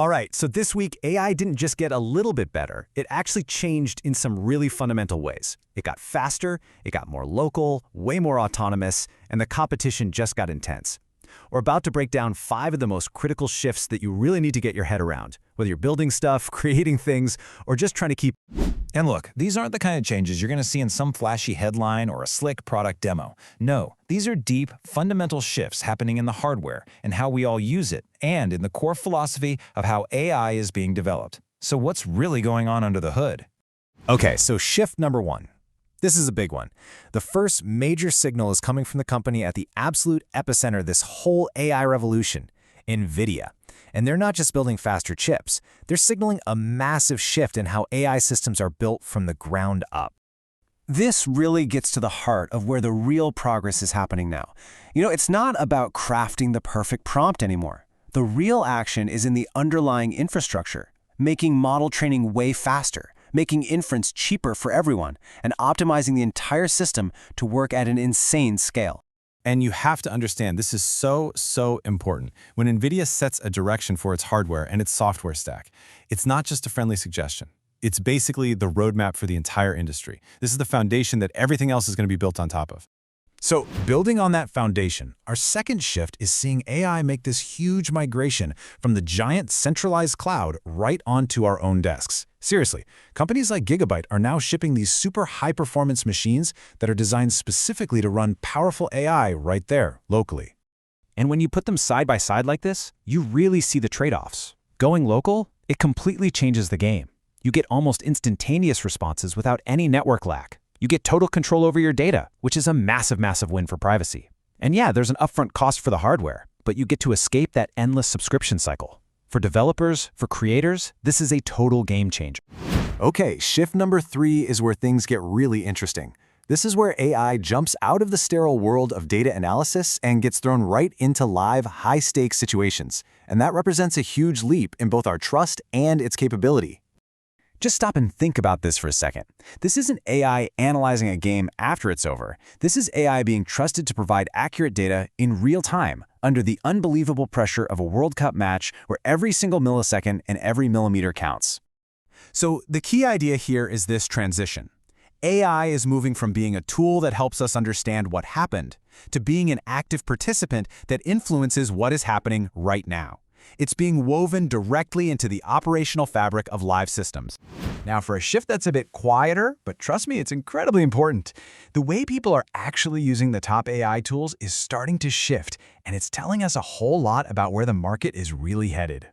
All right, so this week, AI didn't just get a little bit better, it actually changed in some really fundamental ways. It got faster, it got more local, way more autonomous, and the competition just got intense. We're about to break down 5 of the most critical shifts that you really need to get your head around, whether you're building stuff, creating things, or just trying to keep. And look, these aren't the kind of changes you're going to see in some flashy headline or a slick product demo. No, these are deep, fundamental shifts happening in the hardware and how we all use it, and in the core philosophy of how AI is being developed. So what's really going on under the hood? Okay, so shift number 1. This is a big one. The first major signal is coming from the company at the absolute epicenter of this whole AI revolution, NVIDIA. And they're not just building faster chips, they're signaling a massive shift in how AI systems are built from the ground up. This really gets to the heart of where the real progress is happening now. It's not about crafting the perfect prompt anymore. The real action is in the underlying infrastructure, making model training way faster, making inference cheaper for everyone, and optimizing the entire system to work at an insane scale. And you have to understand, this is so important. When NVIDIA sets a direction for its hardware and its software stack, it's not just a friendly suggestion. It's basically the roadmap for the entire industry. This is the foundation that everything else is going to be built on top of. So, building on that foundation, our second shift is seeing AI make this huge migration from the giant centralized cloud right onto our own desks. Seriously, companies like Gigabyte are now shipping these super high-performance machines that are designed specifically to run powerful AI right there, locally. And when you put them side by side like this, you really see the trade-offs. Going local, it completely changes the game. You get almost instantaneous responses without any network lag. You get total control over your data, which is a massive win for privacy. And yeah, there's an upfront cost for the hardware, but you get to escape that endless subscription cycle. For developers, for creators, this is a total game changer. Okay, shift number 3 is where things get really interesting. This is where AI jumps out of the sterile world of data analysis and gets thrown right into live, high-stakes situations. And that represents a huge leap in both our trust and its capability. Just stop and think about this for a second. This isn't AI analyzing a game after it's over. This is AI being trusted to provide accurate data in real time, under the unbelievable pressure of a World Cup match where every single millisecond and every millimeter counts. So the key idea here is this transition. AI is moving from being a tool that helps us understand what happened to being an active participant that influences what is happening right now. It's being woven directly into the operational fabric of live systems. Now, for a shift that's a bit quieter, but trust me, it's incredibly important. The way people are actually using the top AI tools is starting to shift, and it's telling us a whole lot about where the market is really headed.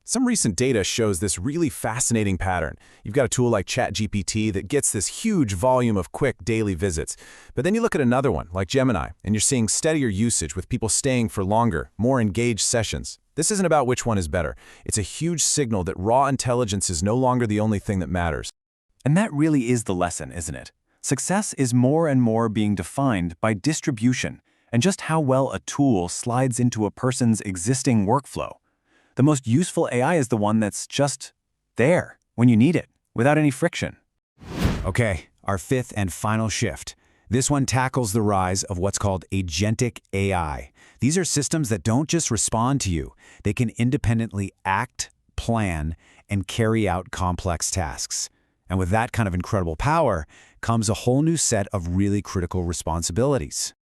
Some recent data shows this really fascinating pattern. You've got a tool like ChatGPT that gets this huge volume of quick daily visits. But then you look at another one, like Gemini, and you're seeing steadier usage with people staying for longer, more engaged sessions. This isn't about which one is better. It's a huge signal that raw intelligence is no longer the only thing that matters. And that really is the lesson, isn't it? Success is more and more being defined by distribution and just how well a tool slides into a person's existing workflow. The most useful AI is the one that's just there when you need it, without any friction. Okay, our 5th and final shift. This one tackles the rise of what's called agentic AI. These are systems that don't just respond to you. They can independently act, plan, and carry out complex tasks. And with that kind of incredible power comes a whole new set of really critical responsibilities.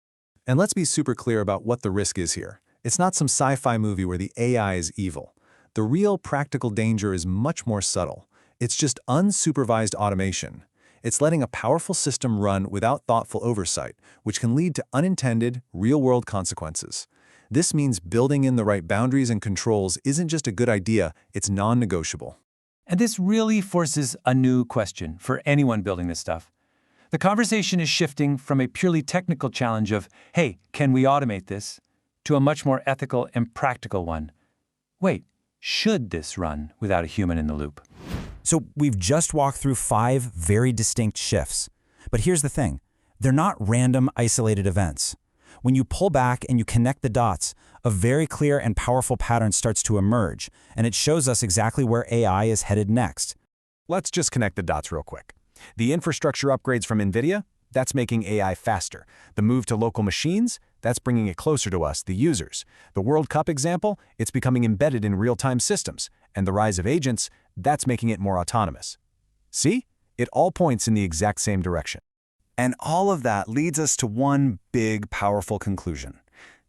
And let's be super clear about what the risk is here. It's not some sci-fi movie where the AI is evil. The real practical danger is much more subtle. It's just unsupervised automation. It's letting a powerful system run without thoughtful oversight, which can lead to unintended, real-world consequences. This means building in the right boundaries and controls isn't just a good idea, it's non-negotiable. And this really forces a new question for anyone building this stuff. The conversation is shifting from a purely technical challenge of, hey, can we automate this, to a much more ethical and practical one. Wait, should this run without a human in the loop? So we've just walked through 5 very distinct shifts. But here's the thing. They're not random, isolated events. When you pull back and you connect the dots, a very clear and powerful pattern starts to emerge, and it shows us exactly where AI is headed next. Let's just connect the dots real quick. The infrastructure upgrades from NVIDIA, That's making AI faster. The move to local machines, that's bringing it closer to us, the users. The World Cup example, it's becoming embedded in real-time systems. And the rise of agents, that's making it more autonomous. See? It all points in the exact same direction. And all of that leads us to one big, powerful conclusion.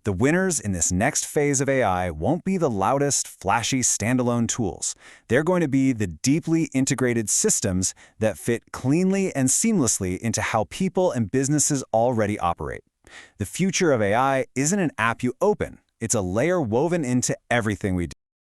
The winners in this next phase of AI won't be the loudest, flashy, standalone tools. They're going to be the deeply integrated systems that fit cleanly and seamlessly into how people and businesses already operate. The future of AI isn't an app you open. It's a layer woven into everything we do.